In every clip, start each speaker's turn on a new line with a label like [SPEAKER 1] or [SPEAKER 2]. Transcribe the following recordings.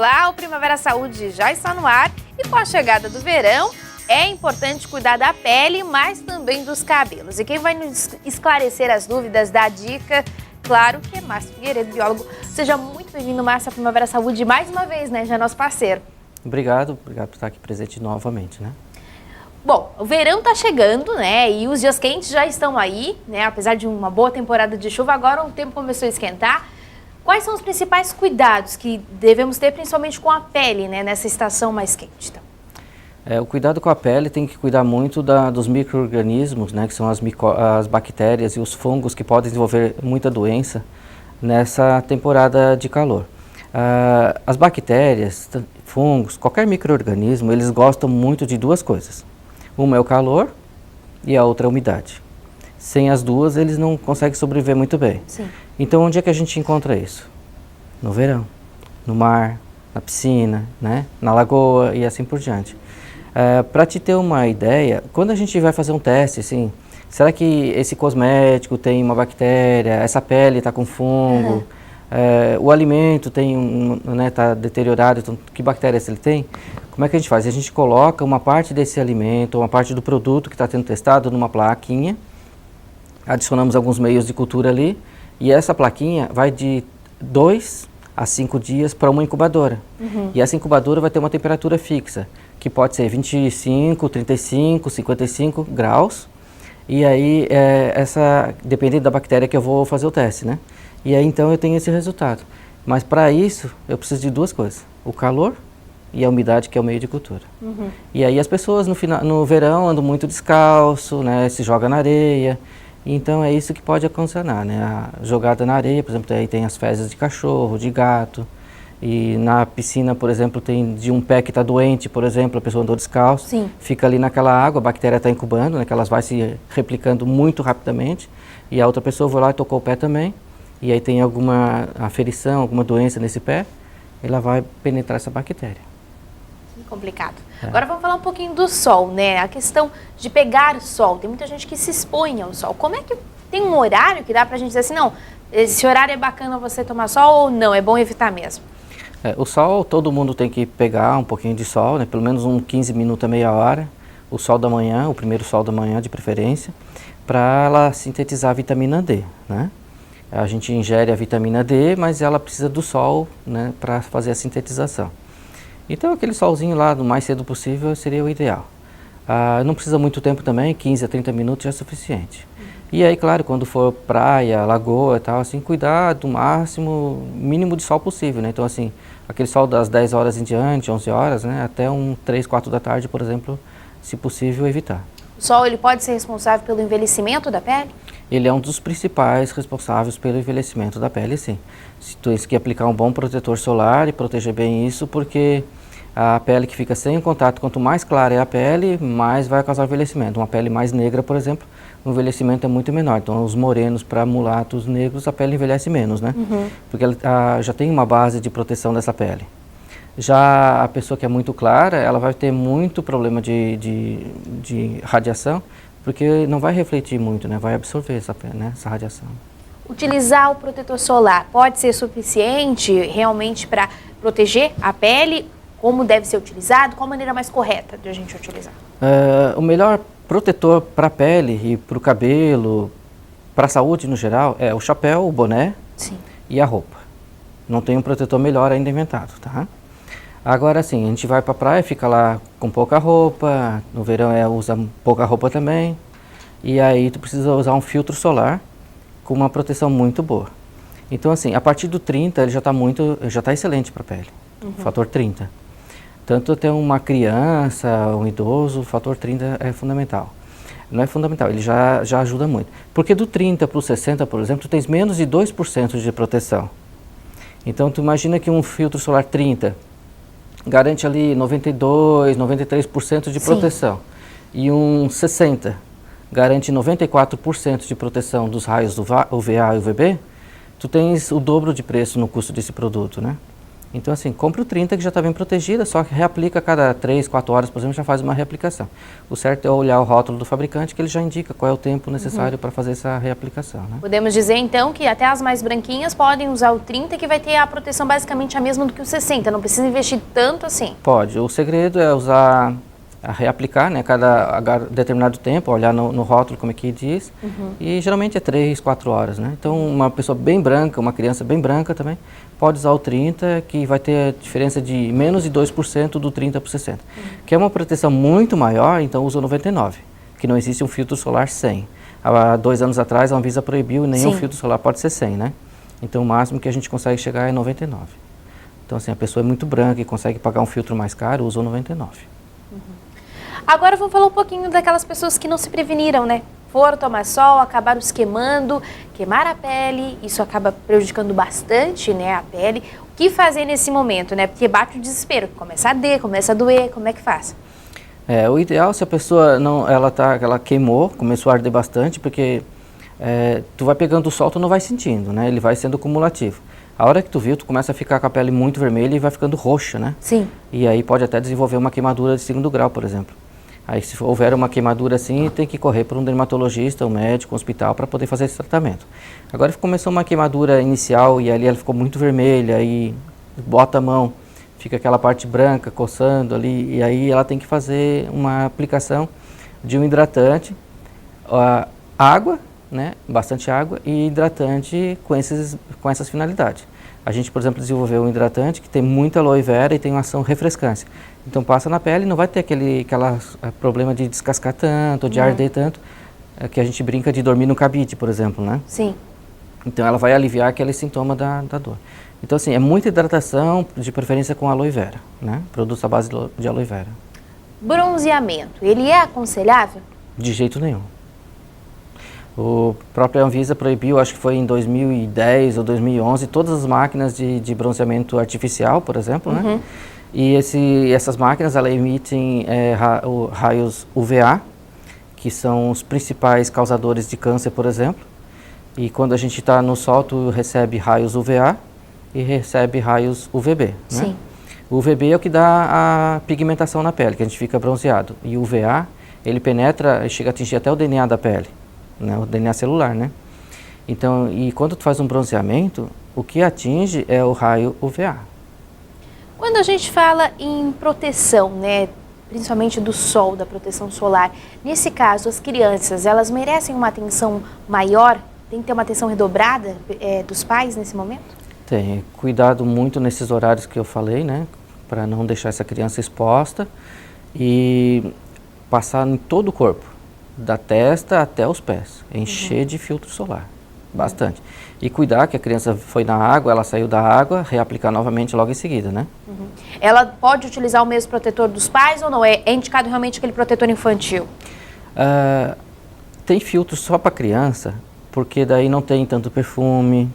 [SPEAKER 1] olá! O Primavera Saúde já está no ar e com a chegada do verão é importante cuidar da pele, mas também dos cabelos. E quem vai nos esclarecer as dúvidas, dar dica, claro que é Márcio Figueiredo, biólogo. Seja muito bem-vindo, Márcio, à Primavera Saúde mais uma vez, né? Já é nosso parceiro.
[SPEAKER 2] Obrigado por estar aqui presente novamente, né?
[SPEAKER 1] Bom, o verão está chegando, né? E os dias quentes já estão aí, né? Apesar de uma boa temporada de chuva, agora o tempo começou a esquentar. Quais são os principais cuidados que devemos ter, principalmente com a pele, né? Nessa estação mais quente? Então?
[SPEAKER 2] O cuidado com a pele tem que cuidar muito dos micro-organismos, né? Que são as bactérias e os fungos que podem desenvolver muita doença nessa temporada de calor. As bactérias, fungos, qualquer micro-organismo, eles gostam muito de duas coisas. Uma é o calor e a outra é a umidade. Sem as duas, eles não conseguem sobreviver muito bem.
[SPEAKER 1] Sim.
[SPEAKER 2] Então, onde é que a gente encontra isso? No verão, no mar, na piscina, né? Na lagoa e assim por diante. Para te ter uma ideia, quando a gente vai fazer um teste, assim, será que esse cosmético tem uma bactéria, essa pele está com fungo, o alimento está deteriorado, então que bactérias ele tem? Como é que a gente faz? A gente coloca uma parte desse alimento, uma parte do produto que está sendo testado numa plaquinha, adicionamos alguns meios de cultura ali, e essa plaquinha vai de 2 a 5 dias para uma incubadora. E essa incubadora vai ter uma temperatura fixa, que pode ser 25, 35, 55 graus. E aí, dependendo da bactéria que eu vou fazer o teste, né? E aí, então, eu tenho esse resultado. Mas para isso, eu preciso de duas coisas. O calor e a umidade, que é o meio de cultura. E aí, as pessoas no verão andam muito descalço, né? Se jogam na areia. Então, é isso que pode ocasionar, né? A jogada na areia, por exemplo, aí tem as fezes de cachorro, de gato. E na piscina, por exemplo, tem de um pé que está doente, por exemplo, a pessoa andou descalço.
[SPEAKER 1] Sim.
[SPEAKER 2] Fica ali naquela água, a bactéria está incubando, né? Que elas vai se replicando muito rapidamente. E a outra pessoa foi lá e tocou o pé também. E aí tem alguma aferição, alguma doença nesse pé, ela vai penetrar essa bactéria.
[SPEAKER 1] Complicado. Agora vamos falar um pouquinho do sol, né? A questão de pegar sol. Tem muita gente que se expõe ao sol. Como é que tem um horário que dá pra gente dizer assim, não, esse horário é bacana você tomar sol ou não, é bom evitar mesmo?
[SPEAKER 2] O sol, todo mundo tem que pegar um pouquinho de sol, né? Pelo menos uns 15 minutos a meia hora. O sol da manhã, o primeiro sol da manhã de preferência, para ela sintetizar a vitamina D, né? A gente ingere a vitamina D, mas ela precisa do sol, né, para fazer a sintetização. Então, aquele solzinho lá, no mais cedo possível, seria o ideal. Não precisa muito tempo também, 15 a 30 minutos já é suficiente. E aí, claro, quando for praia, lagoa e tal, assim, cuidar do mínimo de sol possível, né? Então, assim, aquele sol das 10 horas em diante, 11 horas, né? Até 3, 4 da tarde, por exemplo, se possível, evitar.
[SPEAKER 1] O sol, ele pode ser responsável pelo envelhecimento da pele?
[SPEAKER 2] Ele é um dos principais responsáveis pelo envelhecimento da pele, sim. Se tu tem que aplicar um bom protetor solar e proteger bem isso, porque a pele que fica sem contato, quanto mais clara é a pele, mais vai causar envelhecimento. Uma pele mais negra, por exemplo, o envelhecimento é muito menor. Então, os morenos para mulatos negros, a pele envelhece menos, né? Porque ela já tem uma base de proteção dessa pele. Já a pessoa que é muito clara, ela vai ter muito problema de radiação, porque não vai refletir muito, né? Vai absorver essa radiação.
[SPEAKER 1] Utilizar o protetor solar pode ser suficiente realmente para proteger a pele? Como deve ser utilizado? Qual a maneira mais correta de a gente utilizar?
[SPEAKER 2] O melhor protetor para a pele e para o cabelo, para a saúde no geral, é o chapéu, o boné.
[SPEAKER 1] Sim.
[SPEAKER 2] E a roupa. Não tem um protetor melhor ainda inventado, tá? Agora sim, a gente vai para a praia, fica lá com pouca roupa, no verão usa pouca roupa também, e aí tu precisa usar um filtro solar com uma proteção muito boa. Então assim, a partir do 30 ele já está excelente para a pele, fator 30. Tanto até uma criança, um idoso, o fator 30 é fundamental. Não é fundamental, ele já ajuda muito. Porque do 30 para o 60, por exemplo, tu tens menos de 2% de proteção. Então tu imagina que um filtro solar 30 garante ali 92, 93% de proteção. E um 60 garante 94% de proteção dos raios do UVA e UVB, tu tens o dobro de preço no custo desse produto, né? Então, assim, compra o 30 que já está bem protegida, só que reaplica a cada 3, 4 horas, por exemplo, já faz uma reaplicação. O certo é olhar o rótulo do fabricante, que ele já indica qual é o tempo necessário para fazer essa reaplicação, né?
[SPEAKER 1] Podemos dizer, então, que até as mais branquinhas podem usar o 30, que vai ter a proteção basicamente a mesma do que o 60, não precisa investir tanto assim.
[SPEAKER 2] Pode. O segredo é usar, reaplicar, né, cada determinado tempo, olhar no rótulo como é que diz, e geralmente é 3, 4 horas, né? Então, uma pessoa bem branca, uma criança bem branca também, pode usar o 30, que vai ter a diferença de menos de 2% do 30 para o 60. Que é uma proteção muito maior, então usa o 99, que não existe um filtro solar 100. Há 2 anos atrás a Anvisa proibiu, nenhum filtro solar pode ser 100, né? Então o máximo que a gente consegue chegar é 99. Então assim, a pessoa é muito branca e consegue pagar um filtro mais caro, usa o 99.
[SPEAKER 1] Agora vamos falar um pouquinho daquelas pessoas que não se preveniram, né? Foram tomar sol, acabaram se queimando, queimaram a pele, isso acaba prejudicando bastante, né, a pele. O que fazer nesse momento, né? Porque bate o desespero, começa a arder, começa a doer, como é que faz?
[SPEAKER 2] O ideal, se a pessoa não, ela queimou, começou a arder bastante, porque tu vai pegando o sol, tu não vai sentindo, né? Ele vai sendo cumulativo. A hora que tu viu, tu começa a ficar com a pele muito vermelha e vai ficando roxa, né?
[SPEAKER 1] Sim.
[SPEAKER 2] E aí pode até desenvolver uma queimadura de 2º grau, por exemplo. Aí se houver uma queimadura assim, tem que correr para um dermatologista, um médico, um hospital para poder fazer esse tratamento. Agora começou uma queimadura inicial e ali ela ficou muito vermelha e bota a mão, fica aquela parte branca coçando ali e aí ela tem que fazer uma aplicação de um hidratante, água, né, bastante água e hidratante com essas finalidades. A gente, por exemplo, desenvolveu um hidratante que tem muita aloe vera e tem uma ação refrescante. Então passa na pele e não vai ter aquele problema de descascar tanto, de arder tanto, que a gente brinca de dormir no cabide, por exemplo, né?
[SPEAKER 1] Sim.
[SPEAKER 2] Então ela vai aliviar aquele sintoma da dor. Então assim, é muita hidratação, de preferência com aloe vera, né? Produtos à base de aloe vera.
[SPEAKER 1] Bronzeamento, ele é aconselhável?
[SPEAKER 2] De jeito nenhum. O próprio Anvisa proibiu, acho que foi em 2010 ou 2011, todas as máquinas de bronzeamento artificial, por exemplo, né? E essas máquinas, elas emitem raios UVA, que são os principais causadores de câncer, por exemplo. E quando a gente está no sol, tu recebe raios UVA e recebe raios UVB, né?
[SPEAKER 1] Sim.
[SPEAKER 2] O UVB é o que dá a pigmentação na pele, que a gente fica bronzeado. E o UVA, ele penetra e chega a atingir até o DNA da pele, né? O DNA celular, né? Então, e quando tu faz um bronzeamento, o que atinge é o raio UVA.
[SPEAKER 1] Quando a gente fala em proteção, né, principalmente do sol, da proteção solar, nesse caso, as crianças, elas merecem uma atenção maior? Tem que ter uma atenção redobrada dos pais nesse momento?
[SPEAKER 2] Tem. Cuidado muito nesses horários que eu falei, né, para não deixar essa criança exposta e passar em todo o corpo, da testa até os pés, encher de filtro solar, bastante. E cuidar que a criança foi na água, ela saiu da água, reaplicar novamente logo em seguida, né?
[SPEAKER 1] Ela pode utilizar o mesmo protetor dos pais ou não? É indicado realmente aquele protetor infantil?
[SPEAKER 2] Tem filtro só para criança, porque daí não tem tanto perfume.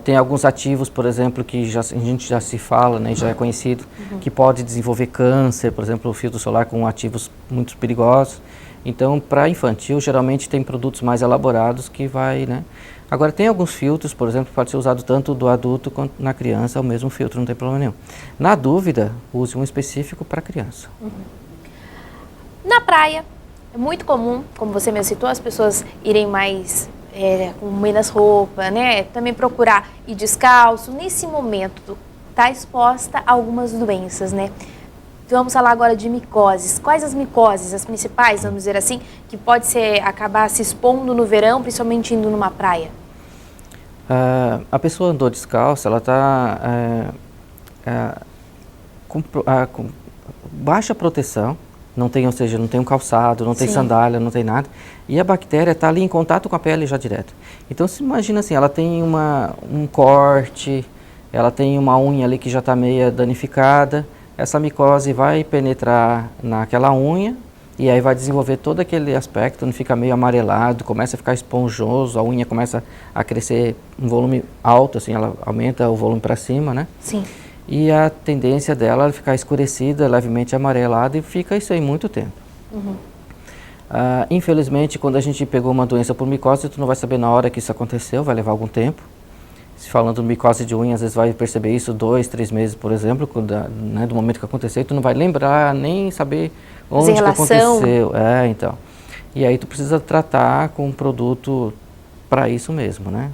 [SPEAKER 2] Tem alguns ativos, por exemplo, que a gente já se fala, né, já é conhecido, que pode desenvolver câncer, por exemplo, o filtro solar com ativos muito perigosos. Então, para infantil, geralmente tem produtos mais elaborados que vai, né? Agora, tem alguns filtros, por exemplo, que pode ser usado tanto do adulto quanto na criança, é o mesmo filtro, não tem problema nenhum. Na dúvida, use um específico para criança.
[SPEAKER 1] Na praia, é muito comum, como você me citou, as pessoas irem mais com menos roupa, né? Também procurar ir descalço. Nesse momento, está exposta a algumas doenças, né? Vamos falar agora de micoses. Quais as micoses, as principais, vamos dizer assim, que pode acabar se expondo no verão, principalmente indo numa praia?
[SPEAKER 2] A pessoa andou descalça, ela está com baixa proteção, não tem, ou seja, não tem um calçado, não tem sandália, não tem nada, e a bactéria está ali em contato com a pele já direto. Então, se imagina assim, ela tem um corte, ela tem uma unha ali que já está meio danificada, essa micose vai penetrar naquela unha e aí vai desenvolver todo aquele aspecto, não fica meio amarelado, começa a ficar esponjoso, a unha começa a crescer um volume alto, assim, ela aumenta o volume para cima, né?
[SPEAKER 1] Sim.
[SPEAKER 2] E a tendência dela é ficar escurecida, levemente amarelada e fica isso aí muito tempo. Infelizmente, quando a gente pegou uma doença por micose, tu não vai saber na hora que isso aconteceu, vai levar algum tempo. Se falando de micose de unha, às vezes vai perceber isso 2, 3 meses, por exemplo, né, do momento que aconteceu, e tu não vai lembrar, nem saber onde que aconteceu. Então. E aí tu precisa tratar com um produto para isso mesmo, né?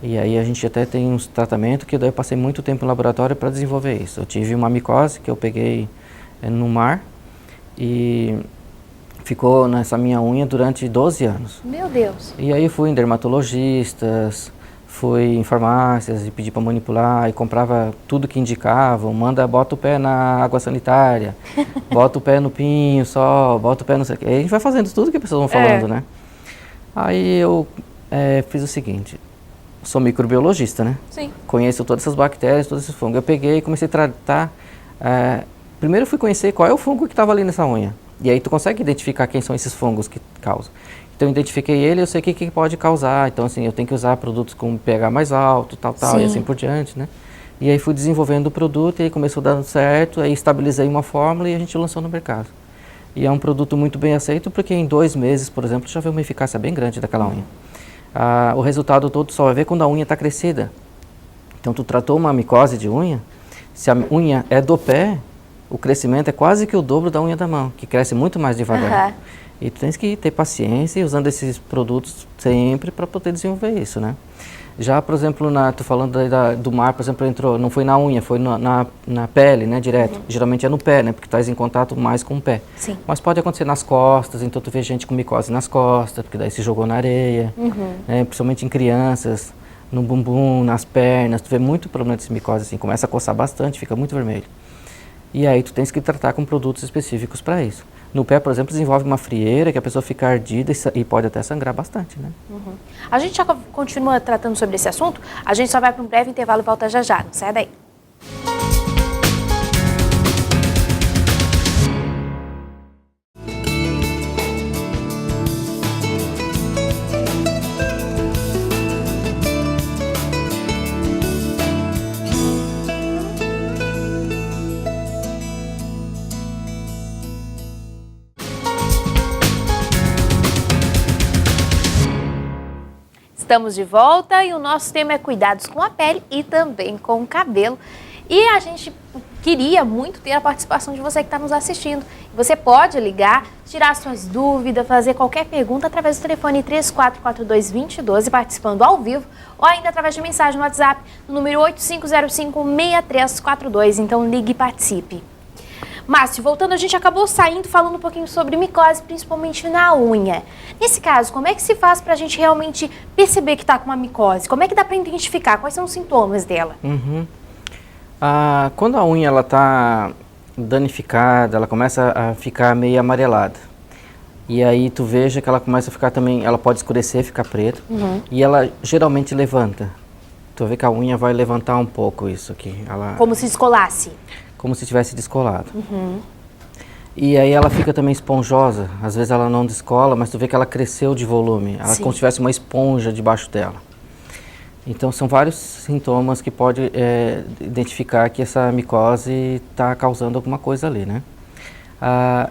[SPEAKER 2] E aí a gente até tem uns tratamentos que daí eu passei muito tempo no laboratório para desenvolver isso. Eu tive uma micose que eu peguei no mar e ficou nessa minha unha durante 12 anos.
[SPEAKER 1] Meu Deus!
[SPEAKER 2] E aí eu fui em dermatologistas, fui em farmácias e pedi para manipular e comprava tudo que indicavam, bota o pé na água sanitária, bota o pé no pinho só, bota o pé no... Aí a gente vai fazendo tudo que as pessoas vão falando, né? Aí eu fiz o seguinte, sou microbiologista, né?
[SPEAKER 1] Sim.
[SPEAKER 2] Conheço todas essas bactérias, todos esses fungos. Eu peguei e comecei a tratar... primeiro eu fui conhecer qual é o fungo que estava ali nessa unha. E aí tu consegue identificar quem são esses fungos que causam. Então eu identifiquei ele, eu sei o que pode causar. Então assim, eu tenho que usar produtos com pH mais alto, tal, e assim por diante, né? E aí fui desenvolvendo o produto e aí começou dando certo, aí estabilizei uma fórmula e a gente lançou no mercado. E é um produto muito bem aceito porque em 2 meses, por exemplo, já vê uma eficácia bem grande daquela unha. O resultado todo só vai ver quando a unha está crescida. Então tu tratou uma micose de unha, se a unha é do pé, o crescimento é quase que o dobro da unha da mão, que cresce muito mais devagar. E tu tens que ter paciência e usando esses produtos sempre para poder desenvolver isso, né? Já, por exemplo, tô falando do mar, por exemplo, não foi na unha, foi na pele, né, direto. Geralmente é no pé, né, porque tu estás em contato mais com o pé.
[SPEAKER 1] Sim.
[SPEAKER 2] Mas pode acontecer nas costas, então tu vê gente com micose nas costas, porque daí se jogou na areia, né, principalmente em crianças, no bumbum, nas pernas, tu vê muito problema de micose assim, começa a coçar bastante, fica muito vermelho. E aí tu tens que tratar com produtos específicos para isso. No pé, por exemplo, desenvolve uma frieira que a pessoa fica ardida e pode até sangrar bastante, né?
[SPEAKER 1] A gente já continua tratando sobre esse assunto, a gente só vai para um breve intervalo e volta já já, não sai daí. Estamos de volta e o nosso tema é cuidados com a pele e também com o cabelo. E a gente queria muito ter a participação de você que está nos assistindo. Você pode ligar, tirar suas dúvidas, fazer qualquer pergunta através do telefone 3442-2012, participando ao vivo, ou ainda através de mensagem no WhatsApp, no número 8505-6342. Então ligue e participe. Márcio, voltando, a gente acabou saindo falando um pouquinho sobre micose, principalmente na unha. Nesse caso, como é que se faz para a gente realmente perceber que está com uma micose? Como é que dá para identificar? Quais são os sintomas dela?
[SPEAKER 2] Quando a unha está danificada, ela começa a ficar meio amarelada. E aí tu veja que ela começa a ficar também, ela pode escurecer, ficar preta. E ela geralmente levanta. Tu vê que a unha vai levantar um pouco isso aqui.
[SPEAKER 1] Como se descolasse?
[SPEAKER 2] Como se tivesse descolado. E aí ela fica também esponjosa. Às vezes ela não descola, mas tu vê que ela cresceu de volume. Ela como se tivesse uma esponja debaixo dela. Então são vários sintomas que pode identificar que essa micose está causando alguma coisa ali, né?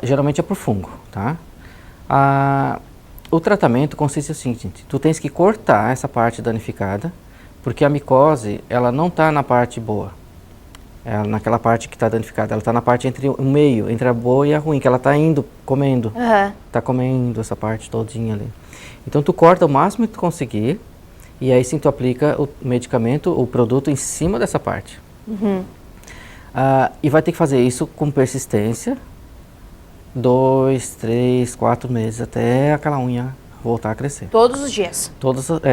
[SPEAKER 2] Geralmente é por fungo, tá? O tratamento consiste assim, gente, tu tens que cortar essa parte danificada, porque a micose, ela não está na parte boa. Naquela parte que está danificada, ela está na parte entre o meio, entre a boa e a ruim, que ela está comendo. Está comendo essa parte todinha ali. Então tu corta o máximo que tu conseguir, e aí sim tu aplica o medicamento, o produto em cima dessa parte. E vai ter que fazer isso com persistência, 2, 3, 4 meses, até aquela unha voltar a crescer.
[SPEAKER 1] Todos os dias?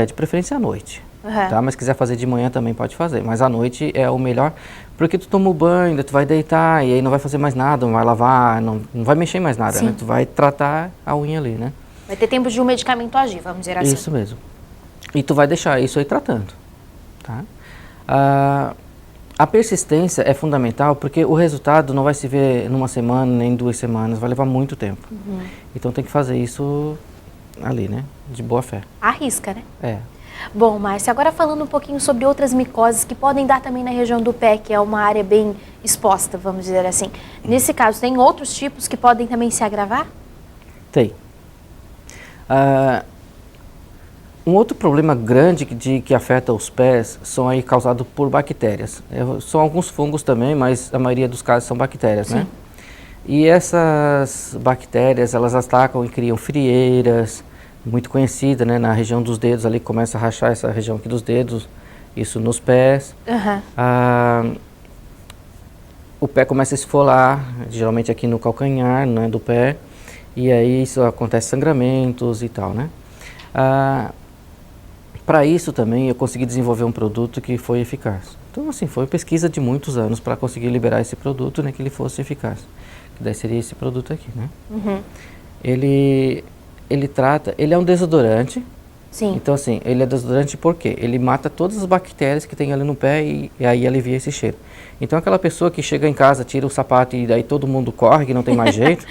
[SPEAKER 2] De preferência à noite. Tá? Mas se quiser fazer de manhã também pode fazer, mas à noite é o melhor, porque tu toma o banho, tu vai deitar e aí não vai fazer mais nada, não vai lavar, não vai mexer em mais nada, né? Tu vai tratar a unha ali, né?
[SPEAKER 1] Vai ter tempo de um medicamento agir, vamos dizer assim.
[SPEAKER 2] Isso mesmo. E tu vai deixar isso aí tratando, tá? A persistência é fundamental porque o resultado não vai se ver numa semana, nem 2 semanas, vai levar muito tempo. Então tem que fazer isso ali, né? De boa fé.
[SPEAKER 1] Arrisca, né? Bom, Márcia, agora falando um pouquinho sobre outras micoses que podem dar também na região do pé, que é uma área bem exposta, vamos dizer assim. Nesse caso, tem outros tipos que podem também se agravar?
[SPEAKER 2] Tem. Um outro problema grande que afeta os pés são aí causados por bactérias. São alguns fungos também, mas a maioria dos casos são bactérias, né? E essas bactérias, elas atacam e criam frieiras, muito conhecida, né? Na região dos dedos ali, começa a rachar essa região aqui dos dedos, isso nos pés. O pé começa a esfolar, geralmente aqui no calcanhar, né, do pé, e aí isso acontece sangramentos e tal, né? Para isso também eu consegui desenvolver um produto que foi eficaz. Então, assim, foi pesquisa de muitos anos para conseguir liberar esse produto, né, que ele fosse eficaz. Que daí seria esse produto aqui, né? Ele é um desodorante.
[SPEAKER 1] Sim.
[SPEAKER 2] Então, assim, ele é desodorante por quê? Ele mata todas as bactérias que tem ali no pé e aí alivia esse cheiro. Então, aquela pessoa que chega em casa, tira o sapato e daí todo mundo corre, que não tem mais jeito.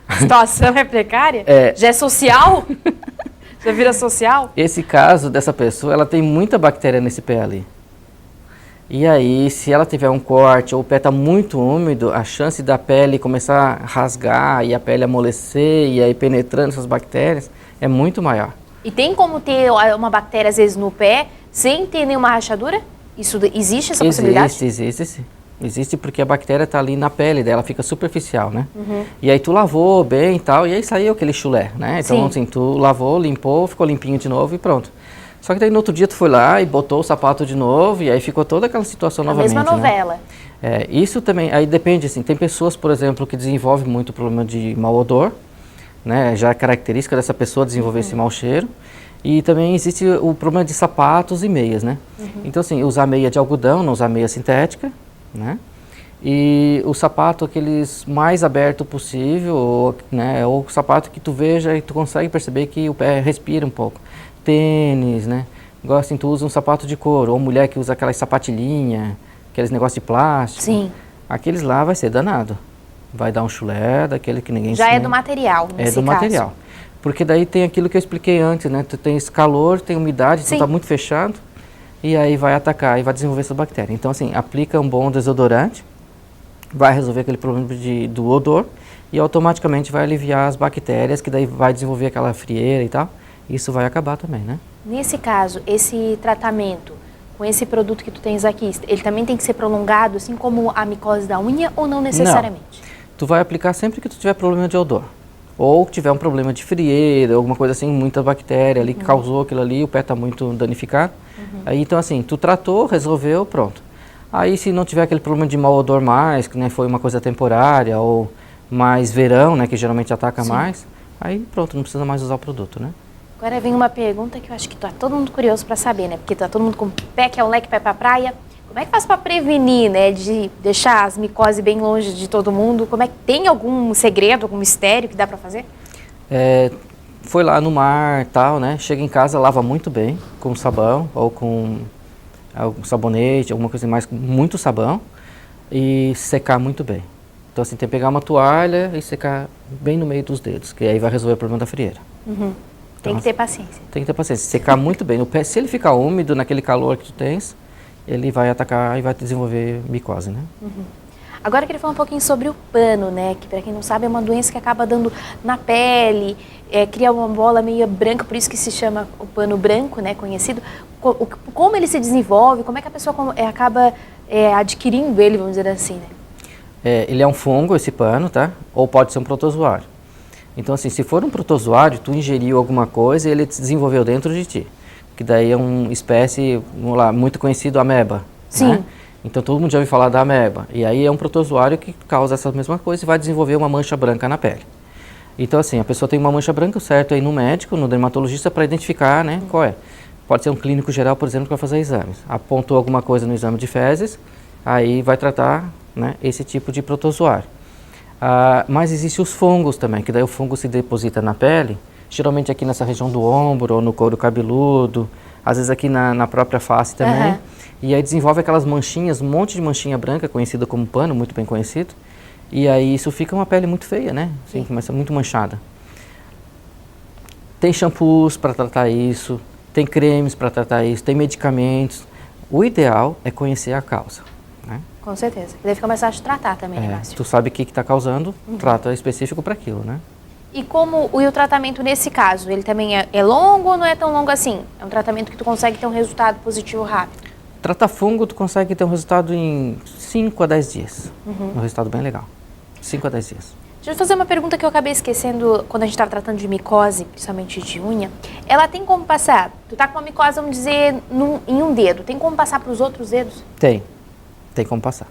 [SPEAKER 1] A situação é precária? Já é social? Já vira social?
[SPEAKER 2] Esse caso dessa pessoa, ela tem muita bactéria nesse pé ali. E aí, se ela tiver um corte ou o pé está muito úmido, a chance da pele começar a rasgar e a pele amolecer e aí penetrando essas bactérias é muito maior.
[SPEAKER 1] E tem como ter uma bactéria, às vezes, no pé, sem ter nenhuma rachadura? Existe essa possibilidade?
[SPEAKER 2] Existe sim. Existe porque a bactéria está ali na pele dela, fica superficial, né? E aí tu lavou bem e tal, e aí saiu aquele chulé, né? Então, assim, tu lavou, limpou, ficou limpinho de novo e pronto. Só que daí no outro dia tu foi lá e botou o sapato de novo, e aí ficou toda aquela situação novamente,
[SPEAKER 1] A mesma novela.
[SPEAKER 2] Né? Isso também, aí depende, assim, tem pessoas, por exemplo, que desenvolvem muito problema de mau odor, né? Já é característica dessa pessoa desenvolver esse mau cheiro. E também existe o problema de sapatos e meias, né? Então, assim, usar meia de algodão, não usar meia sintética, né? E o sapato, aqueles mais aberto possível, ou, né? Ou o sapato que tu veja e tu consegue perceber que o pé respira um pouco. Tênis, né? Igual assim, tu usa um sapato de couro, ou mulher que usa aquelas sapatilhinha, aqueles negócios de plástico.
[SPEAKER 1] Sim.
[SPEAKER 2] Aqueles lá vai ser danado. Vai dar um chulé, daquele que ninguém...
[SPEAKER 1] Já é do material, nesse caso.
[SPEAKER 2] Material. Porque daí tem aquilo que eu expliquei antes, né? Tu tem esse calor, tem umidade, tu tá muito fechado, e aí vai atacar e vai desenvolver essa bactéria. Então, assim, aplica um bom desodorante, vai resolver aquele problema do odor, e automaticamente vai aliviar as bactérias, que daí vai desenvolver aquela frieira e tal. Isso vai acabar também, né?
[SPEAKER 1] Nesse caso, esse tratamento com esse produto que tu tens aqui, ele também tem que ser prolongado, assim como a micose da unha, ou não necessariamente?
[SPEAKER 2] Não. Tu vai aplicar sempre que tu tiver problema de odor. Ou tiver um problema de frieira, alguma coisa assim, muita bactéria ali que causou aquilo ali, o pé está muito danificado. Aí, então, assim, tu tratou, resolveu, pronto. Aí, se não tiver aquele problema de mau odor mais, que né, foi uma coisa temporária, ou mais verão, né, que geralmente ataca mais, aí pronto, não precisa mais usar o produto, né?
[SPEAKER 1] Agora vem uma pergunta que eu acho que tá todo mundo curioso para saber, né? Porque tá todo mundo com o pé que é um leque para ir pra praia. Como é que faz para prevenir, né, de deixar as micoses bem longe de todo mundo? Como é que tem algum segredo, algum mistério que dá para fazer?
[SPEAKER 2] Foi lá no mar, tal, né? Chega em casa, lava muito bem com sabão ou com algum sabonete, alguma coisa mais, muito sabão e secar muito bem. Então, assim, tem que pegar uma toalha e secar bem no meio dos dedos, que aí vai resolver o problema da frieira.
[SPEAKER 1] Tem que ter paciência.
[SPEAKER 2] Tem que ter paciência. Secar muito bem. O pé, se ele ficar úmido naquele calor que tu tens, ele vai atacar e vai desenvolver micose, né?
[SPEAKER 1] Agora eu queria falar um pouquinho sobre o pano, né? Que para quem não sabe é uma doença que acaba dando na pele, cria uma bola meio branca, por isso que se chama o pano branco, né? Conhecido. Como ele se desenvolve, como é que a pessoa acaba adquirindo ele, vamos dizer assim, né?
[SPEAKER 2] Ele é um fungo, esse pano, tá? Ou pode ser um protozoário. Então, assim, se for um protozoário, tu ingeriu alguma coisa e ele se desenvolveu dentro de ti. Que daí é uma espécie, vamos lá, muito conhecido, ameba.
[SPEAKER 1] Sim.
[SPEAKER 2] Né? Então todo mundo já ouviu falar da ameba. E aí é um protozoário que causa essa mesma coisa e vai desenvolver uma mancha branca na pele. Então, assim, a pessoa tem uma mancha branca, certo, aí no médico, no dermatologista, para identificar, né, qual é. Pode ser um clínico geral, por exemplo, que vai fazer exames. Apontou alguma coisa no exame de fezes, aí vai tratar, né, esse tipo de protozoário. Mas existem os fungos também, que daí o fungo se deposita na pele, geralmente aqui nessa região do ombro ou no couro cabeludo, às vezes aqui na própria face também. E aí desenvolve aquelas manchinhas, um monte de manchinha branca, conhecida como pano, muito bem conhecido. E aí isso fica uma pele muito feia, né? Assim, começa muito manchada. Tem shampoos para tratar isso, tem cremes para tratar isso, tem medicamentos. O ideal é conhecer a causa, né?
[SPEAKER 1] Com certeza. Daí fica mais fácil de tratar também, né, Márcio?
[SPEAKER 2] Tu sabe o que está causando, trata específico para aquilo, né?
[SPEAKER 1] E o tratamento nesse caso, ele também é longo ou não é tão longo assim? É um tratamento que tu consegue ter um resultado positivo rápido?
[SPEAKER 2] Tratar fungo, tu consegue ter um resultado em 5 a 10 dias. Um resultado bem legal. 5 a 10 dias.
[SPEAKER 1] Deixa eu fazer uma pergunta que eu acabei esquecendo quando a gente estava tratando de micose, principalmente de unha. Ela tem como passar? Tu tá com uma micose, vamos dizer, em um dedo. Tem como passar para os outros dedos?
[SPEAKER 2] Tem. Tem como passar.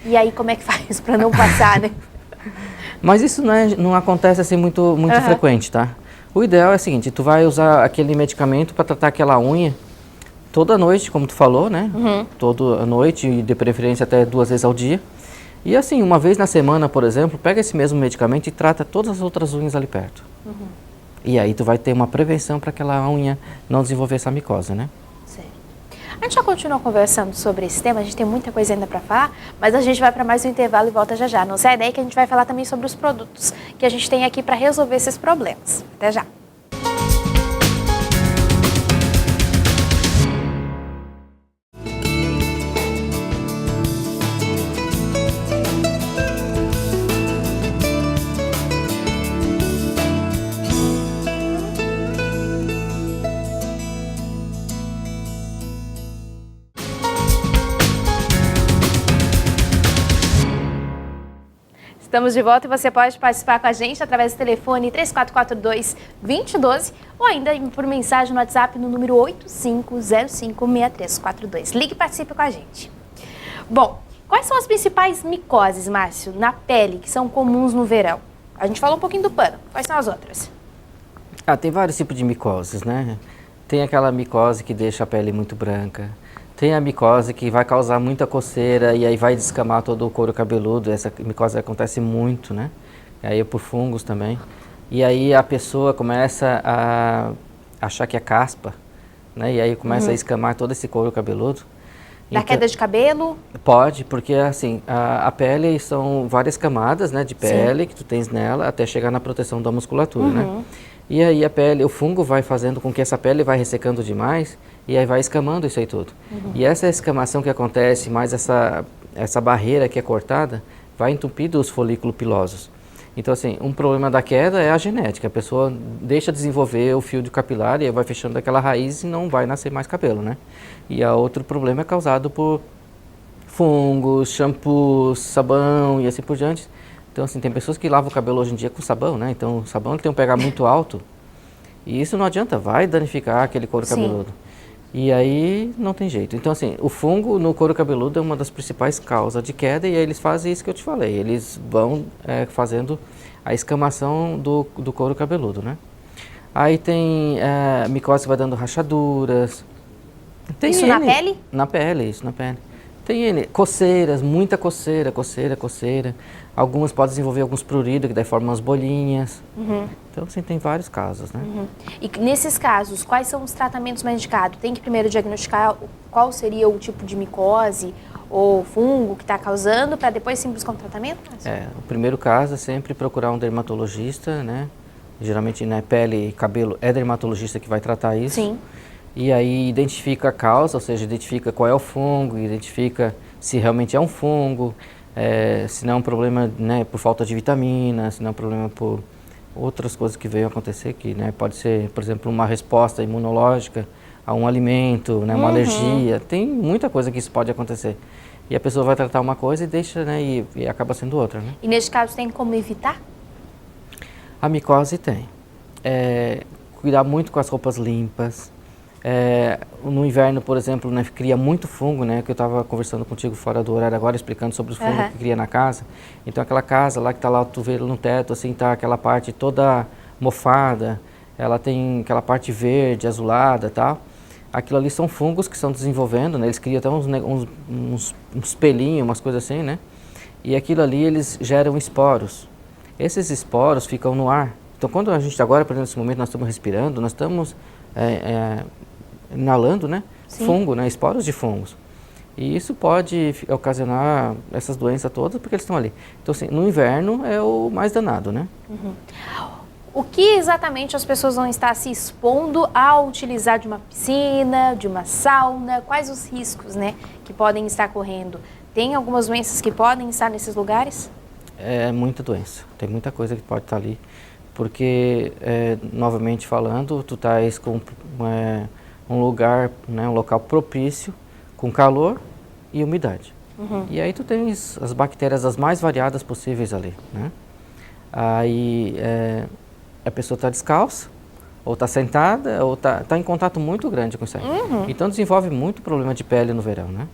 [SPEAKER 1] E aí, como é que faz para não passar, né?
[SPEAKER 2] Mas isso não acontece assim muito frequente, tá? O ideal é o seguinte, tu vai usar aquele medicamento para tratar aquela unha toda noite, como tu falou, né? Toda noite e de preferência até 2 vezes ao dia. E assim, uma vez na semana, por exemplo, pega esse mesmo medicamento e trata todas as outras unhas ali perto. E aí tu vai ter uma prevenção para aquela unha não desenvolver essa micose, né?
[SPEAKER 1] A gente já continua conversando sobre esse tema, a gente tem muita coisa ainda para falar, mas a gente vai para mais um intervalo e volta já já. Não sai daí que a gente vai falar também sobre os produtos que a gente tem aqui para resolver esses problemas. Até já! Estamos de volta e você pode participar com a gente através do telefone 3442-2012 ou ainda por mensagem no WhatsApp no número 85056342. Ligue e participe com a gente. Bom, quais são as principais micoses, Márcio, na pele que são comuns no verão? A gente falou um pouquinho do pano. Quais são as outras?
[SPEAKER 2] Tem vários tipos de micoses, né? Tem aquela micose que deixa a pele muito branca. Tem a micose que vai causar muita coceira e aí vai descamar todo o couro cabeludo. Essa micose acontece muito, né? E aí é por fungos também. E aí a pessoa começa a achar que é caspa, né? E aí começa a escamar todo esse couro cabeludo.
[SPEAKER 1] Da queda de cabelo?
[SPEAKER 2] Pode, porque assim, a pele são várias camadas, né, de pele que tu tens nela até chegar na proteção da musculatura, né? E aí a pele, o fungo vai fazendo com que essa pele vai ressecando demais e aí vai escamando isso aí tudo. E essa escamação que acontece, mais essa barreira que é cortada, vai entupindo os folículos pilosos. Então assim, um problema da queda é a genética. A pessoa deixa desenvolver o fio de capilar e aí vai fechando aquela raiz e não vai nascer mais cabelo, né? E outro problema é causado por fungos, shampoos, sabão e assim por diante. Então, assim, tem pessoas que lavam o cabelo hoje em dia com sabão, né? Então, o sabão tem um pH muito alto e isso não adianta, vai danificar aquele couro cabeludo. E aí, não tem jeito. Então, assim, o fungo no couro cabeludo é uma das principais causas de queda e aí eles fazem isso que eu te falei. Eles vão fazendo a escamação do couro cabeludo, né? Aí tem micose que vai dando rachaduras. Tem
[SPEAKER 1] isso na pele?
[SPEAKER 2] Na pele, isso na pele. Tem coceiras, muita coceira. Algumas podem desenvolver alguns pruridos, que daí formam umas bolinhas. Então, assim, tem vários casos, né?
[SPEAKER 1] E nesses casos, quais são os tratamentos mais indicados? Tem que primeiro diagnosticar qual seria o tipo de micose ou fungo que está causando, para depois sim buscar um tratamento?
[SPEAKER 2] O primeiro caso é sempre procurar um dermatologista, né? Geralmente, né, pele e cabelo é dermatologista que vai tratar isso.
[SPEAKER 1] Sim.
[SPEAKER 2] E aí identifica a causa, ou seja, identifica qual é o fungo, identifica se realmente é um fungo, se não é um problema, né, por falta de vitamina, se não é um problema por outras coisas que veio acontecer, que, né, pode ser, por exemplo, uma resposta imunológica a um alimento, né, uma alergia. Tem muita coisa que isso pode acontecer. E a pessoa vai tratar uma coisa e deixa, né, e acaba sendo outra, né?
[SPEAKER 1] E neste caso tem como evitar?
[SPEAKER 2] A micose tem. Cuidar muito com as roupas limpas. No inverno, por exemplo, né, cria muito fungo, né, que eu estava conversando contigo fora do horário agora, explicando sobre os fungos que cria na casa. Então, aquela casa lá que está lá o chuveiro no teto, assim, tá aquela parte toda mofada, ela tem aquela parte verde, azulada e tal. Aquilo ali são fungos que estão desenvolvendo, né, eles criam até uns pelinhos, umas coisas assim, né, e aquilo ali eles geram esporos. Esses esporos ficam no ar. Então, quando a gente agora, por exemplo, nesse momento, nós estamos respirando, nós estamos inalando, né, fungo, né, esporos de fungos. E isso pode ocasionar essas doenças todas porque eles estão ali. Então, assim, no inverno é o mais danado, né?
[SPEAKER 1] O que exatamente as pessoas vão estar se expondo ao utilizar de uma piscina, de uma sauna? Quais os riscos, né, que podem estar correndo? Tem algumas doenças que podem estar nesses lugares?
[SPEAKER 2] Muita doença. Tem muita coisa que pode estar ali. porque, novamente falando, tu estás com um lugar, né, um local propício, com calor e umidade. E aí tu tens as bactérias as mais variadas possíveis ali, né? Aí a pessoa está descalça, ou está sentada, ou está em contato muito grande com isso aí. Então desenvolve muito problema de pele no verão, né?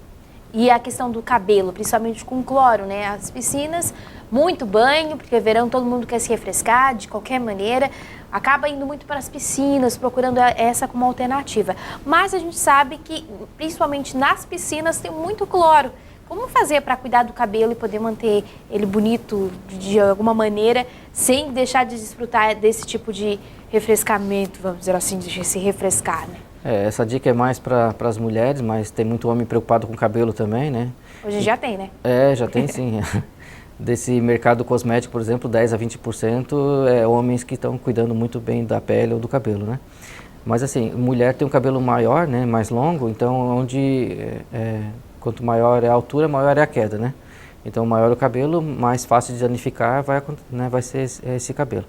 [SPEAKER 1] E a questão do cabelo, principalmente com cloro, né? As piscinas, muito banho, porque verão todo mundo quer se refrescar de qualquer maneira, acaba indo muito para as piscinas, procurando essa como alternativa. Mas a gente sabe que, principalmente nas piscinas, tem muito cloro. Como fazer para cuidar do cabelo e poder manter ele bonito de alguma maneira, sem deixar de desfrutar desse tipo de refrescamento, vamos dizer assim, de se refrescar, né?
[SPEAKER 2] Essa dica é mais para as mulheres, mas tem muito homem preocupado com o cabelo também, né?
[SPEAKER 1] Hoje já tem, né?
[SPEAKER 2] Já tem sim. Desse mercado cosmético, por exemplo, 10 a 20% é homens que estão cuidando muito bem da pele ou do cabelo, né? Mas assim, mulher tem um cabelo maior, né, mais longo, então quanto maior é a altura, maior é a queda, né? Então, maior o cabelo, mais fácil de danificar vai ser esse cabelo.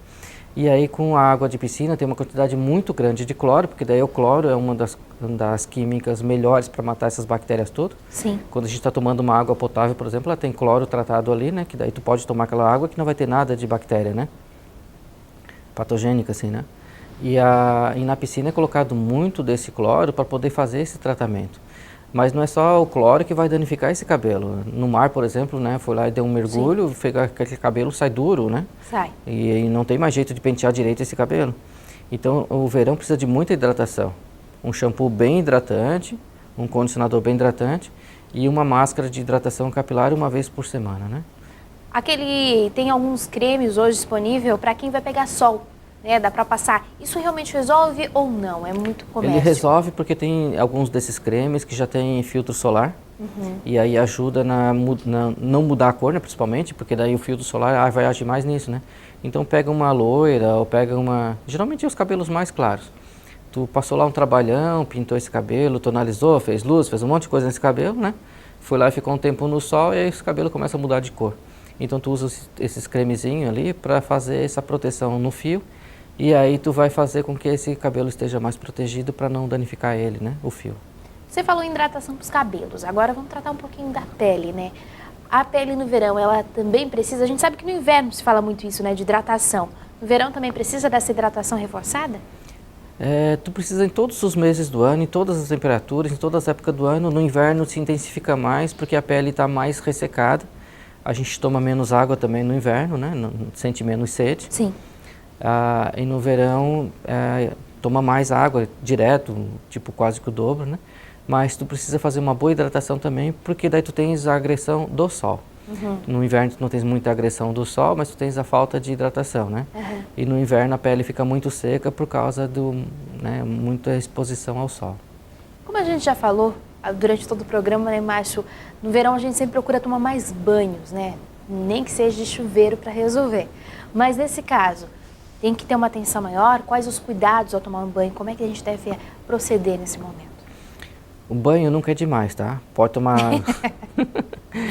[SPEAKER 2] E aí, com a água de piscina, tem uma quantidade muito grande de cloro, porque daí o cloro é uma das químicas melhores para matar essas bactérias todas.
[SPEAKER 1] Sim.
[SPEAKER 2] Quando a gente está tomando uma água potável, por exemplo, ela tem cloro tratado ali, né? Que daí tu pode tomar aquela água que não vai ter nada de bactéria, né? Patogênica, assim, né? E na piscina é colocado muito desse cloro para poder fazer esse tratamento. Mas não é só o cloro que vai danificar esse cabelo. No mar, por exemplo, né, foi lá e deu um mergulho, aquele cabelo sai duro, né?
[SPEAKER 1] Sai.
[SPEAKER 2] E não tem mais jeito de pentear direito esse cabelo. Então, o verão precisa de muita hidratação. Um shampoo bem hidratante, um condicionador bem hidratante e uma máscara de hidratação capilar uma vez por semana, né?
[SPEAKER 1] Tem alguns cremes hoje disponível para quem vai pegar sol. Né, dá para passar. Isso realmente resolve ou não? É muito comércio?
[SPEAKER 2] Ele resolve porque tem alguns desses cremes que já tem filtro solar. E aí ajuda não mudar a cor, né, principalmente, porque daí o filtro solar vai agir mais nisso, né? Então pega uma loira ou pega geralmente os cabelos mais claros. Tu passou lá um trabalhão, pintou esse cabelo, tonalizou, fez luz, fez um monte de coisa nesse cabelo, né? Foi lá e ficou um tempo no sol e aí esse cabelo começa a mudar de cor. Então tu usa esses cremezinhos ali para fazer essa proteção no fio. E aí tu vai fazer com que esse cabelo esteja mais protegido para não danificar ele, né, o fio.
[SPEAKER 1] Você falou em hidratação para os cabelos, agora vamos tratar um pouquinho da pele, né? A pele no verão, ela também precisa, a gente sabe que no inverno se fala muito isso, né, de hidratação. No verão também precisa dessa hidratação reforçada?
[SPEAKER 2] Tu precisa em todos os meses do ano, em todas as temperaturas, em todas as épocas do ano. No inverno se intensifica mais porque a pele está mais ressecada. A gente toma menos água também no inverno, né, sente menos sede.
[SPEAKER 1] Sim.
[SPEAKER 2] E no verão toma mais água direto, tipo quase que o dobro, né? Mas tu precisa fazer uma boa hidratação também, porque daí tu tens a agressão do sol. No inverno tu não tens muita agressão do sol, mas tu tens a falta de hidratação, né? E no inverno a pele fica muito seca por causa muita exposição ao sol.
[SPEAKER 1] Como a gente já falou durante todo o programa, né, Márcio? No verão a gente sempre procura tomar mais banhos, né? Nem que seja de chuveiro para resolver. Mas nesse caso, tem que ter uma atenção maior? Quais os cuidados ao tomar um banho? Como é que a gente deve proceder nesse momento?
[SPEAKER 2] O banho nunca é demais, tá? Pode tomar...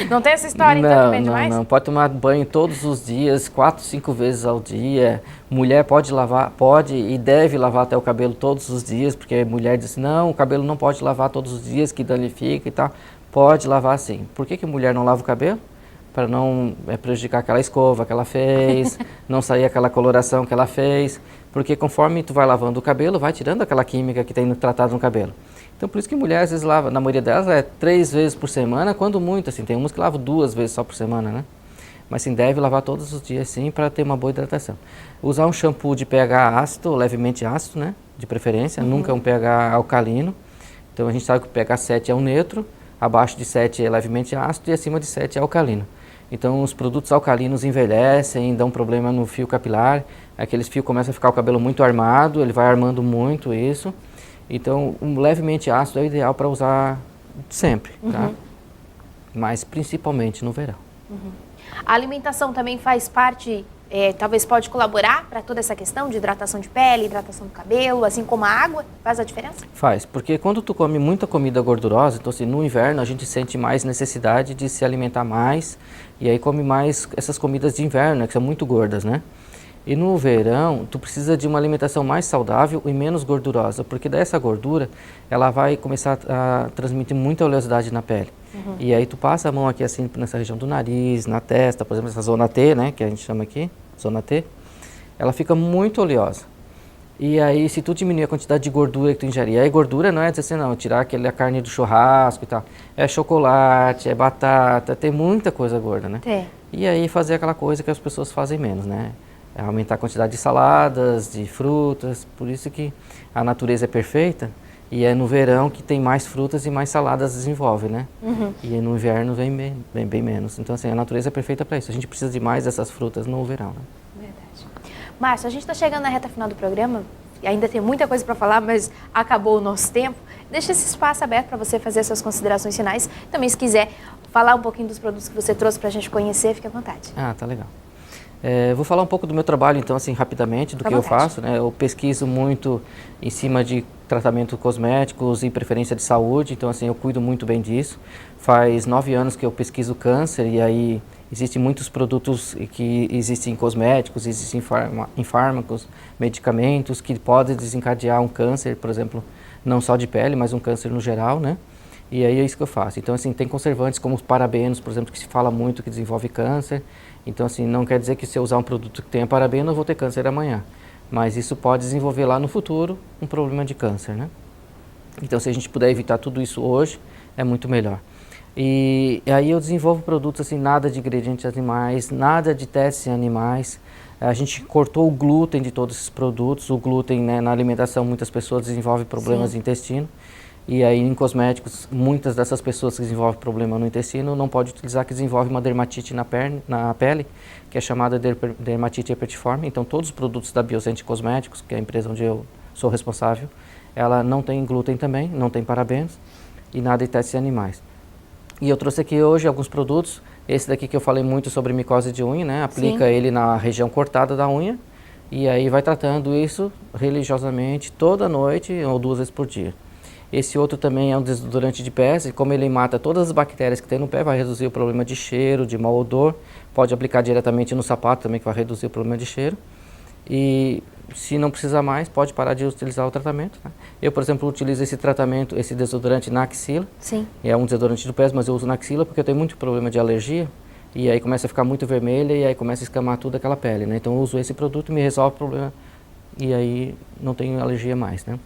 [SPEAKER 1] Não tem essa história, então, também é demais?
[SPEAKER 2] Não. Pode tomar banho todos os dias, 4, 5 vezes ao dia. Mulher pode e deve lavar até o cabelo todos os dias, porque a mulher diz assim, não, o cabelo não pode lavar todos os dias, que danifica e tal. Pode lavar sim. Por que a mulher não lava o cabelo? Para não prejudicar aquela escova que ela fez, não sair aquela coloração que ela fez, porque conforme tu vai lavando o cabelo, vai tirando aquela química que tem tratado no cabelo. Então por isso que mulher às vezes lava, na maioria delas 3 vezes por semana, quando muito, assim, tem umas que lavam 2 vezes só por semana, né? Mas sim, deve lavar todos os dias sim, para ter uma boa hidratação. Usar um shampoo de pH ácido, levemente ácido, né? De preferência, nunca um pH alcalino. Então a gente sabe que o pH 7 é um neutro, abaixo de 7 é levemente ácido e acima de 7 é alcalino. Então os produtos alcalinos envelhecem, dão problema no fio capilar, aqueles fios começam a ficar o cabelo muito armado, ele vai armando muito isso. Então um levemente ácido é o ideal para usar sempre, tá? Mas principalmente no verão.
[SPEAKER 1] A alimentação também faz parte, talvez pode colaborar para toda essa questão de hidratação de pele, hidratação do cabelo, assim como a água, faz a diferença?
[SPEAKER 2] Faz, porque quando tu come muita comida gordurosa, então assim, no inverno a gente sente mais necessidade de se alimentar mais, e aí come mais essas comidas de inverno, né, que são muito gordas, né? E no verão, tu precisa de uma alimentação mais saudável e menos gordurosa, porque dessa gordura, ela vai começar a transmitir muita oleosidade na pele. E aí tu passa a mão aqui assim, nessa região do nariz, na testa, por exemplo, essa zona T, né, que a gente chama aqui, zona T, ela fica muito oleosa. E aí, se tu diminuir a quantidade de gordura que tu ingere, e aí gordura não é dizer assim, não, tirar a carne do churrasco e tal, é chocolate, é batata, tem muita coisa gorda, né?
[SPEAKER 1] Tem.
[SPEAKER 2] E aí fazer aquela coisa que as pessoas fazem menos, né? É aumentar a quantidade de saladas, de frutas, por isso que a natureza é perfeita e é no verão que tem mais frutas e mais saladas desenvolve, né? E no inverno vem bem menos. Então, assim, a natureza é perfeita para isso. A gente precisa de mais dessas frutas no verão, né?
[SPEAKER 1] Verdade. Márcio, a gente está chegando na reta final do programa, e ainda tem muita coisa para falar, mas acabou o nosso tempo. Deixa esse espaço aberto para você fazer suas considerações finais. Também, se quiser falar um pouquinho dos produtos que você trouxe para a gente conhecer, fique à vontade.
[SPEAKER 2] Ah, tá legal. Vou falar um pouco do meu trabalho, então, assim, rapidamente, do que eu faço, né? Eu pesquiso muito em cima de tratamento cosméticos e preferência de saúde, então, assim, eu cuido muito bem disso. Faz 9 anos que eu pesquiso câncer e aí existem muitos produtos que existem em cosméticos, existem em fármacos, medicamentos que podem desencadear um câncer, por exemplo, não só de pele, mas um câncer no geral, né? E aí é isso que eu faço. Então, assim, tem conservantes como os parabenos, por exemplo, que se fala muito que desenvolve câncer. Então, assim, não quer dizer que se eu usar um produto que tenha parabeno, eu vou ter câncer amanhã. Mas isso pode desenvolver lá no futuro um problema de câncer, né? Então, se a gente puder evitar tudo isso hoje, é muito melhor. E aí eu desenvolvo produtos, assim, nada de ingredientes animais, nada de testes em animais. A gente cortou o glúten de todos esses produtos. O glúten, né, na alimentação, muitas pessoas desenvolvem problemas de intestino. E aí, em cosméticos, muitas dessas pessoas que desenvolvem problema no intestino não pode utilizar, que desenvolve uma dermatite na pele, que é chamada dermatite herpetiforme. Então, todos os produtos da Biosente Cosméticos, que é a empresa onde eu sou responsável, ela não tem glúten também, não tem parabenos e nada de testes em animais. E eu trouxe aqui hoje alguns produtos. Esse daqui que eu falei muito sobre micose de unha, né? Aplica ele na região cortada da unha e aí vai tratando isso religiosamente toda noite ou 2 vezes por dia. Esse outro também é um desodorante de pés e como ele mata todas as bactérias que tem no pé, vai reduzir o problema de cheiro, de mau odor. Pode aplicar diretamente no sapato também, que vai reduzir o problema de cheiro. E se não precisar mais, pode parar de utilizar o tratamento. Né? Eu, por exemplo, utilizo esse tratamento, esse desodorante na axila.
[SPEAKER 1] Sim.
[SPEAKER 2] É um desodorante do pés, mas eu uso na axila porque eu tenho muito problema de alergia. E aí começa a ficar muito vermelha e aí começa a escamar tudo aquela pele, né? Então eu uso esse produto e me resolve o problema. E aí não tenho alergia mais, né?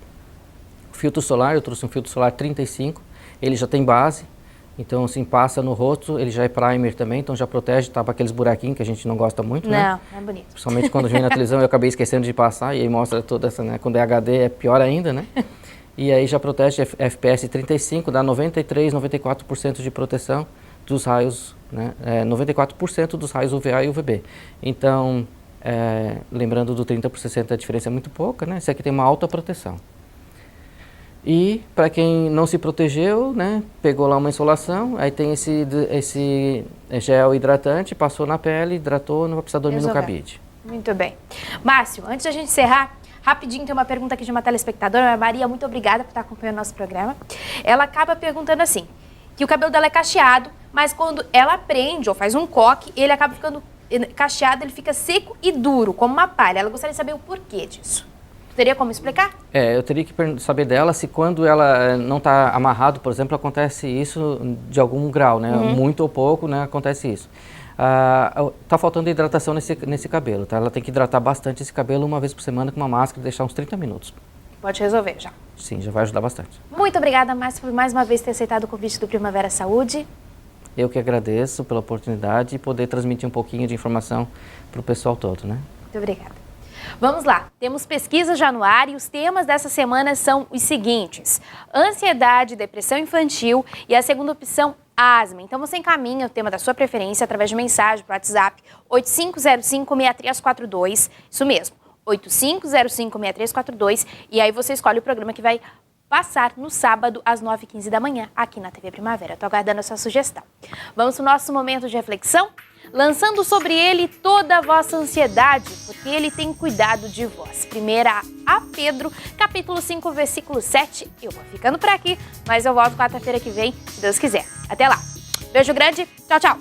[SPEAKER 2] Filtro solar, eu trouxe um filtro solar 35, ele já tem base, então assim, passa no rosto, ele já é primer também, então já protege, tapa aqueles buraquinhos que a gente não gosta muito, né?
[SPEAKER 1] Não, é bonito.
[SPEAKER 2] Principalmente quando vem na televisão, eu acabei esquecendo de passar, e aí mostra toda essa, né? Quando é HD é pior ainda, né? E aí já protege FPS 35, dá 93, 94% de proteção dos raios, né? 94% dos raios UVA e UVB. Então, lembrando do 30 por 60, a diferença é muito pouca, né? Esse aqui tem uma alta proteção. E para quem não se protegeu, né, pegou lá uma insolação, aí tem esse gel hidratante, passou na pele, hidratou, não vai precisar dormir no cabide.
[SPEAKER 1] Muito bem. Márcio, antes da gente encerrar, rapidinho tem uma pergunta aqui de uma telespectadora, a Maria, muito obrigada por estar acompanhando nosso programa. Ela acaba perguntando assim, que o cabelo dela é cacheado, mas quando ela prende ou faz um coque, ele acaba ficando cacheado, ele fica seco e duro, como uma palha. Ela gostaria de saber o porquê disso. Teria como explicar? Eu
[SPEAKER 2] teria que saber dela se quando ela não está amarrado, por exemplo, acontece isso de algum grau, né? Muito ou pouco, né? Acontece isso. Tá faltando hidratação nesse cabelo, tá? Ela tem que hidratar bastante esse cabelo uma vez por semana com uma máscara e deixar uns 30 minutos.
[SPEAKER 1] Pode resolver já.
[SPEAKER 2] Sim, já vai ajudar bastante.
[SPEAKER 1] Muito obrigada, Márcio, por mais uma vez ter aceitado o convite do Primavera Saúde.
[SPEAKER 2] Eu que agradeço pela oportunidade e poder transmitir um pouquinho de informação para o pessoal todo, né?
[SPEAKER 1] Muito obrigada. Vamos lá, temos pesquisa já no ar e os temas dessa semana são os seguintes: ansiedade, depressão infantil e a segunda opção, asma. Então você encaminha o tema da sua preferência através de mensagem para o WhatsApp 8505-6342, isso mesmo, 8505-6342, e aí você escolhe o programa que vai passar no sábado às 9h15 da manhã aqui na TV Primavera. Estou aguardando a sua sugestão. Vamos para o nosso momento de reflexão? Lançando sobre ele toda a vossa ansiedade, porque ele tem cuidado de vós. 1 Pedro, capítulo 5, versículo 7. Eu vou ficando por aqui, mas eu volto quarta-feira que vem, se Deus quiser. Até lá. Beijo grande, tchau, tchau.